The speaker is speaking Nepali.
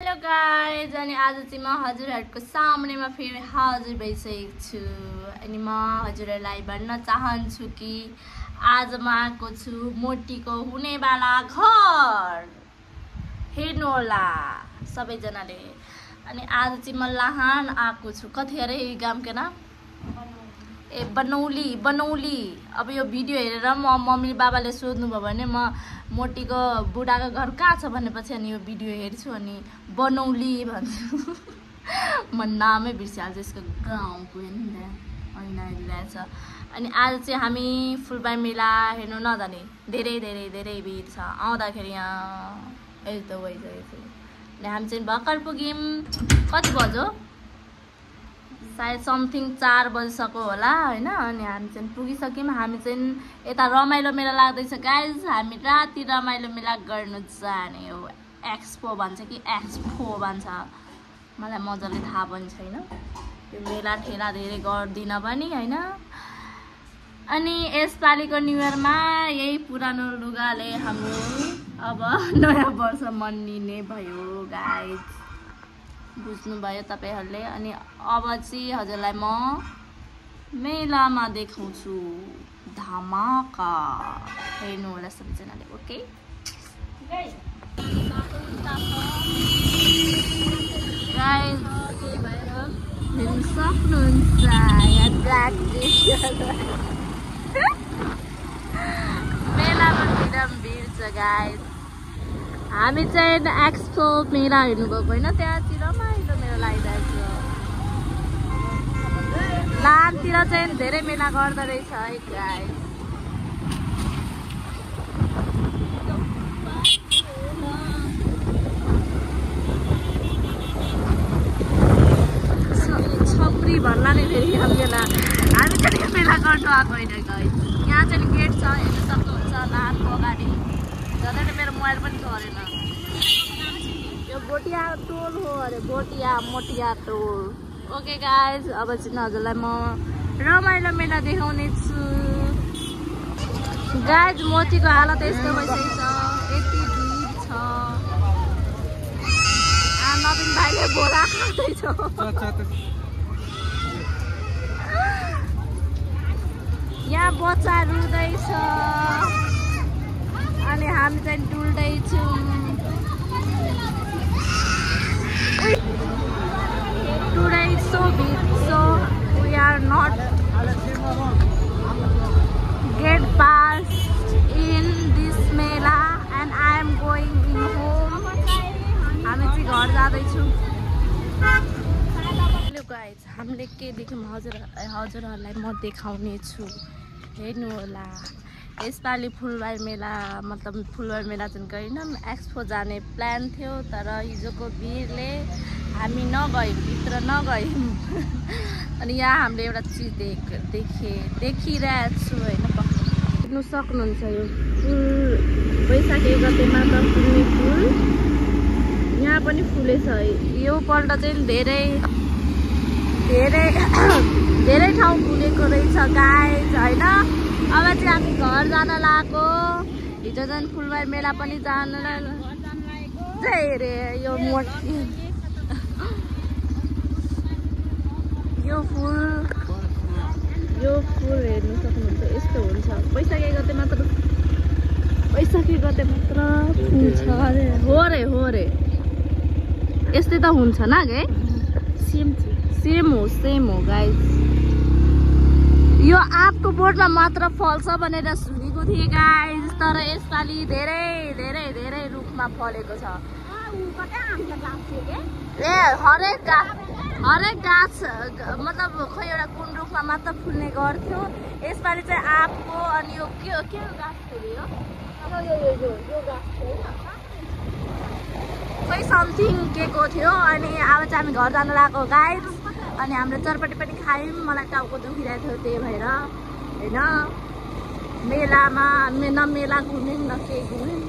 हेलो गाइज अनि आज चाहिँ म हजुरहरुको सामनेमा फेरि हाजिर भइसकेको छु अनि म हजुरहरुलाई भन्न चाहन्छु कि आज म आएको छु मोटीको हुनेवाला घर हेर्नु होला सबैजनाले। अनि आज चाहिँ म लाहान आएको छु। कति अरे गाउँ के नाम ए बनौली। अब यो भिडियो हेरेर म मम्मी बाबाले सोध्नु भयो भने म मोटीको बुढाको घर कहाँ छ भनेपछि अनि यो भिडियो हेर्छु अनि बनौली भन्छु। म नामै बिर्सिहाल्छु यसको गाउँको हैन। अनि आज चाहिँ हामी फुलबारी मेला हेर्नु नजाने धेरै भिड छ। आउँदाखेरि यहाँ यस्तो भइसकेको छ। अनि हामी चाहिँ भर्खर पुग्यौँ। कति बज्यो सायद समथिङ 4 बजिसक्यो होला हैन। अनि हामी चाहिँ पुगिसक्यौँ। हामी चाहिँ यता रमाइलो मेला लाग्दैछ गाइज। हामी राति रमाइलो मेला गर्नु जाने हो। एक्सपो भन्छ कि एक्सपो भन्छ मलाई मजाले थाहा पनि छैन। यो मेला ठेला धेरै गर्दिन पनि हैन। अनि यसपालिको न्यू इयरमा यही पुरानो लुगाले हाम्रो अब नयाँ वर्ष मनाउने भयो गाइज। बुझ्नु भयो तपाईहरुले। अनि अब चाहिँ हजुरलाई म मेलामा देखाउँछु धमाका। हेर्नु होला सबैजनाले। ओके गाइस हेर्नु सक्नुहुन्छ यहाँ ब्ल्याक मेलामा भिड छ गाइस। हामी चाहिँ एक्सपो मेला हेर्नु गएको होइन। त्यहाँ चाहिँ रमाइलो मेला लागिरहेको छ। लामतिर चाहिँ धेरै मेला गर्दो रहेछ है गाइस। छपरी भन्ला नि फेरि हामी चाहिँ मेला गर्नु आएको होइन गाइस। यहाँ चाहिँ गेट छ हेर्नु सक्नुहुन्छ लामको अगाडि। जसले मेरो मोबाइल पनि झरेन। यो बोटिया टोल हो अरे मोटिया टोल। ओके गाइज अब चाहिँ हजुरलाई म रमाइलो मेला देखाउने छु गाइज। मोटीको हालत यस्तो भइसकेको छ। यति भिड छ। नवीन भाइले बोरा खाँदैछ। यहाँ बच्चा रुँदैछ अनि हामी चाहिँ डुल्दैछौँ। Today is so big, so we are not get past in this mela and I am going in home. हामी चाहिँ घर जाँदैछौँ। हेलो गाइज हामीले के देख्यौँ हजुरहरूलाई म देखाउने छु। हेर्नु होला। यसपालि फुलबारी मेला मतलब फुलबारी मेला चाहिँ गएनौँ। एक्सपो जाने प्लान थियो तर हिजोको भिडले हामी नगयौँ भित्र नगयौँ। अनि यहाँ हामीले एउटा चिज देखिरहेको छु होइन। देख्नु सक्नुहुन्छ यो फुल वैशाख 1 गतेमा त फुल्ने फुल यहाँ पनि फुलेछ। यो पल्ट चाहिँ धेरै ठाउँ फुलेको रहेछ गाइज होइन। अब चाहिँ हामी घर जान लागेको। हिजो चाहिँ फुलबारी मेला पनि जान धेरै यो फुल हेर्नु सक्नुहुन्छ यस्तो हुन्छ। वैशाख 1 गते मात्र फुल्छ अरे। हो रे यस्तै त हुन्छ न गे। सेम हो गाइज। यो आँपको बोटमा मात्र फल्छ भनेर सुनेको थिएँ गाइज तर यसपालि धेरै रुखमा फलेको छ। ए हरेक गाछ मतलब खोइ एउटा कुन रुखमा मात्र फुल्ने गर्थ्यो। यसपालि चाहिँ आँपको अनि यो के गाछ थियो यो गाछ खोइ समथिङ के को थियो। अनि अब चाहिँ हामी घर जान लागेको गाइज। अनि हाम्रो चरपटी पनि खायौँ। मलाई टाउको दुखिरहेको थियो त्यही भएर होइन। मेलामा न मेला घुम्यौँ न केही घुम्यौँ।